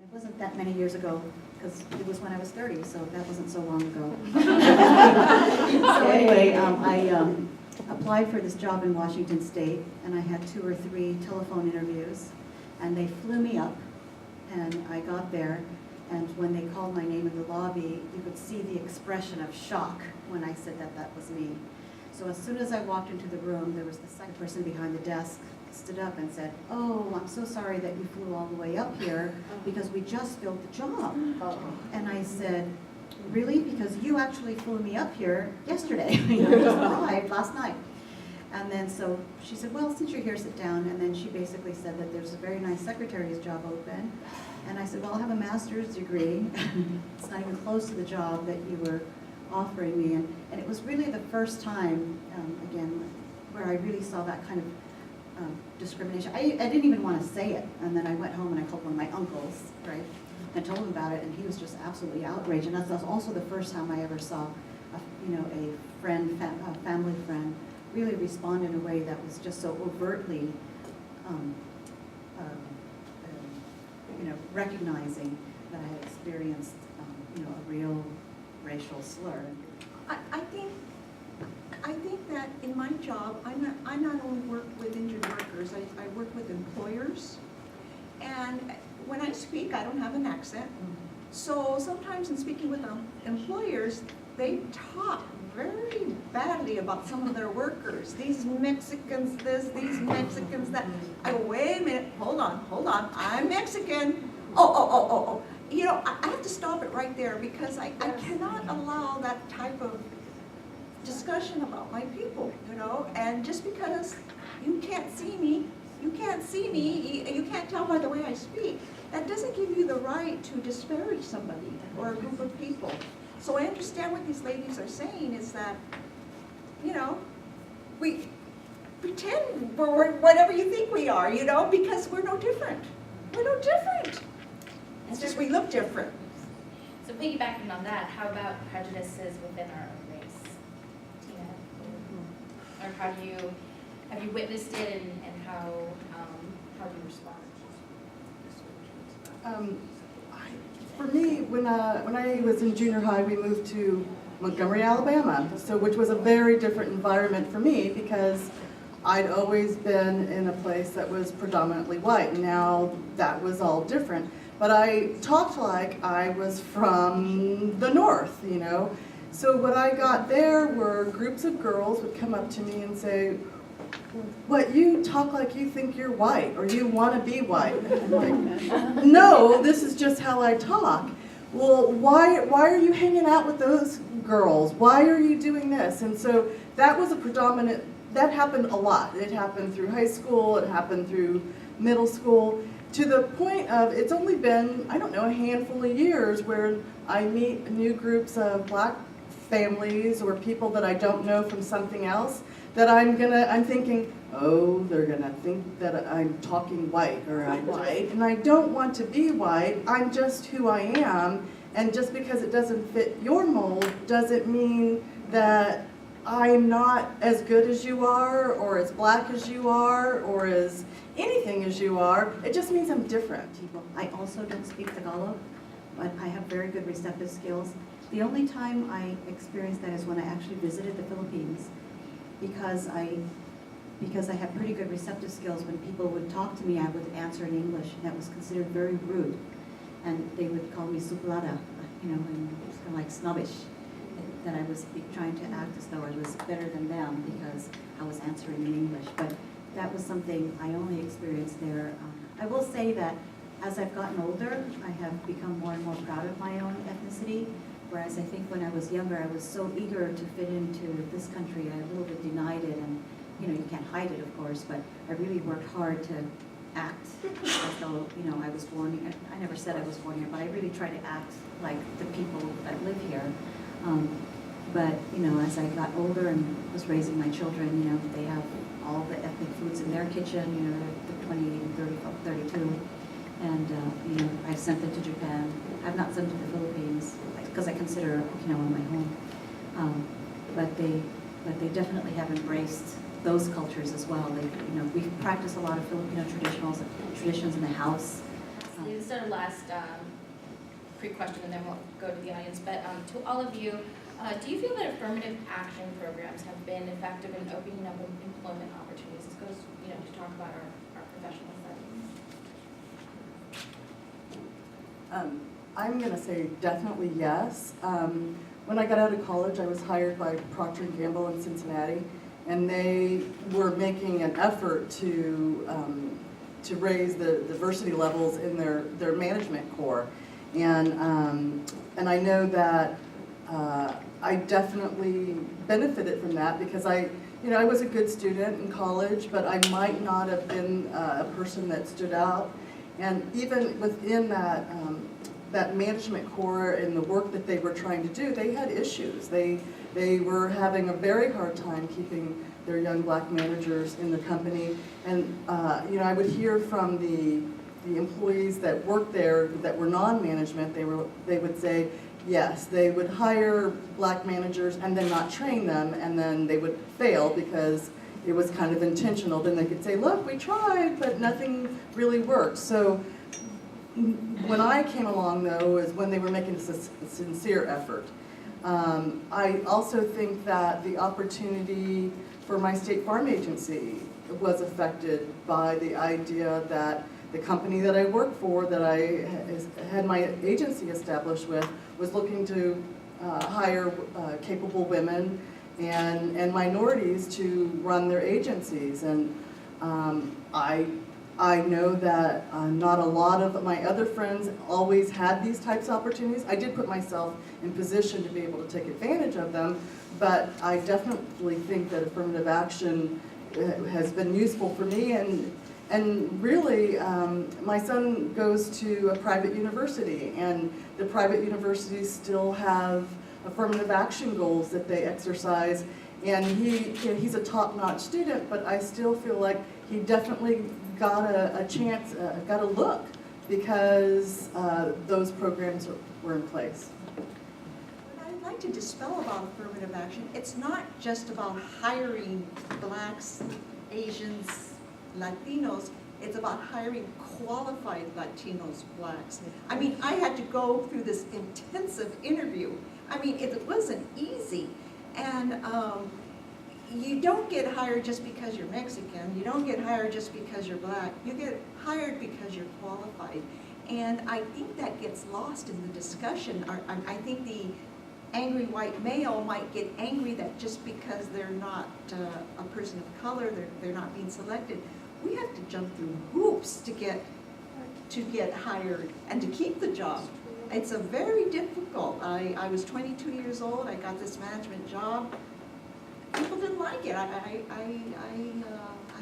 It wasn't that many years ago, because it was when I was 30, so that wasn't so long ago. So anyway, I applied for this job in Washington State, and I had 2 or 3 telephone interviews, and they flew me up, and I got there, and when they called my name in the lobby, you could see the expression of shock when I said that that was me. So as soon as I walked into the room, there was the second person behind the desk stood up and said, "Oh, I'm so sorry that you flew all the way up here because we just filled the job." And I said, "Really? Because you actually flew me up here yesterday. I just arrived last night." And then so she said, "Well, since you're here, sit down." And then she basically said that there's a very nice secretary's job open. And I said, "Well, I have a master's degree. It's not even close to the job that you were offering me." And it was really the first time, again, where I really saw that kind of discrimination. I didn't even want to say it, and then I went home and I called one of my uncles, right, and told him about it, and he was just absolutely outraged. And that's also the first time I ever saw, a friend, a family friend, really respond in a way that was just so overtly, recognizing that I had experienced, a real racial slur. I think that in my job, I not only work with injured workers, I work with employers. And when I speak, I don't have an accent. So sometimes in speaking with employers, they talk very badly about some of their workers. These Mexicans this, these Mexicans that. I go, wait a minute, hold on, I'm Mexican. Oh. I have to stop it right there because I cannot allow that type of discussion about my people, and just because you can't see me, you can't tell by the way I speak, that doesn't give you the right to disparage somebody or a group of people. So I understand what these ladies are saying is that, we pretend we're whatever you think we are, because we're no different. We're no different. It's just we look different. So piggybacking on that, how about prejudices within our own race? Tina? Or have you witnessed it and how do you respond? For me, when I was in junior high, we moved to Montgomery, Alabama, which was a very different environment for me because I'd always been in a place that was predominantly white. Now that was all different. But I talked like I was from the north, So what I got there were groups of girls would come up to me and say, "What, you talk like you think you're white or you want to be white." I'm like, "No, this is just how I talk." "Well, why are you hanging out with those girls? Why are you doing this?" And so that was that happened a lot. It happened through high school, it happened through middle school, to the point of it's only been, a handful of years where I meet new groups of black families or people that I don't know from something else that I'm thinking, "Oh, they're gonna think that I'm talking white or I'm white," and I don't want to be white. I'm just who I am, and just because it doesn't fit your mold doesn't mean that I'm not as good as you are or as black as you are or as anything as you are. It just means I'm different. I also don't speak Tagalog, but I have very good receptive skills. The only time I experienced that is when I actually visited the Philippines, because I had pretty good receptive skills. When people would talk to me, I would answer in English, and that was considered very rude. And they would call me suplada, and it was kind of like snobbish, that I was trying to act as though I was better than them because I was answering in English. But that was something I only experienced there. I will say that as I've gotten older, I have become more and more proud of my own ethnicity, whereas I think when I was younger, I was so eager to fit into this country, I a little bit denied it, and you can't hide it, of course, but I really worked hard to act as though, I was born here. I never said I was born here, but I really try to act like the people that live here. But, as I got older and was raising my children, they have all the ethnic foods in their kitchen, they're 28 and 32. And, I've sent them to Japan. I've not sent them to the Philippines because I consider Okinawa my home. But they definitely have embraced those cultures as well. We practice a lot of Filipino traditions in the house. This is our last pre-question, and then we'll go to the audience. But to all of you, do you feel that affirmative action programs have been effective in opening up employment opportunities? This goes, to talk about our professional settings. I'm going to say definitely yes. When I got out of college, I was hired by Procter & Gamble in Cincinnati, and they were making an effort to raise the diversity levels in their management corps. And I know that I definitely benefited from that because I was a good student in college, but I might not have been a person that stood out. And even within that management corps and the work that they were trying to do, they had issues. They were having a very hard time keeping their young black managers in the company. And I would hear from the employees that worked there that were non-management, they would say, yes, they would hire black managers and then not train them, and then they would fail because it was kind of intentional. Then they could say, look, we tried, but nothing really worked. So when I came along, though, is when they were making a sincere effort. I also think that the opportunity for my state farm agency was affected by the idea that the company that I work for, that I had my agency established with, was looking to hire capable women and minorities to run their agencies. And I know that not a lot of my other friends always had these types of opportunities. I did put myself in position to be able to take advantage of them, but I definitely think that affirmative action has been useful for me. And really, my son goes to a private university, and the private universities still have affirmative action goals that they exercise. And he's a top-notch student, but I still feel like he definitely got a chance, got a look, because those programs were in place. What I'd like to dispel about affirmative action, it's not just about hiring blacks, Asians, Latinos, it's about hiring qualified Latinos, blacks. I mean, I had to go through this intensive interview. I mean, it wasn't easy. And you don't get hired just because you're Mexican. You don't get hired just because you're black. You get hired because you're qualified. And I think that gets lost in the discussion. I think the angry white male might get angry that just because they're not a person of color, they're not being selected. We have to jump through hoops to get hired and to keep the job. It's a very difficult. I was 22 years old. I got this management job. People didn't like it. I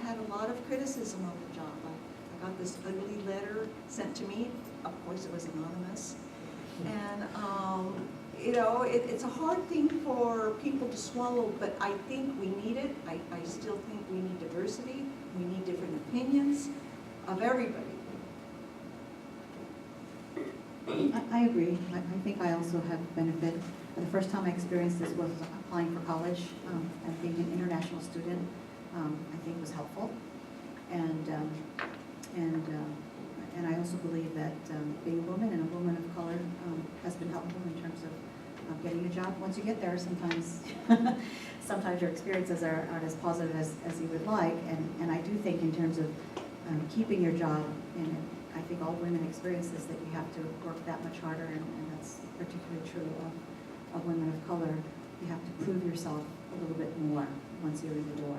had a lot of criticism of the job. I got this ugly letter sent to me. Of course, it was anonymous. And it's a hard thing for people to swallow, but I think we need it. I still think we need diversity. We need different opinions of everybody. I agree. I think I also have benefit. The first time I experienced this was applying for college, and being an international student, I think was helpful. And I also believe that being a woman and a woman of color has been helpful in terms of getting a job. Once you get there, sometimes your experiences aren't as positive as you would like. And I do think in terms of keeping your job, and I think all women experience this, that you have to work that much harder, and that's particularly true of women of color. You have to prove yourself a little bit more once you're in the door.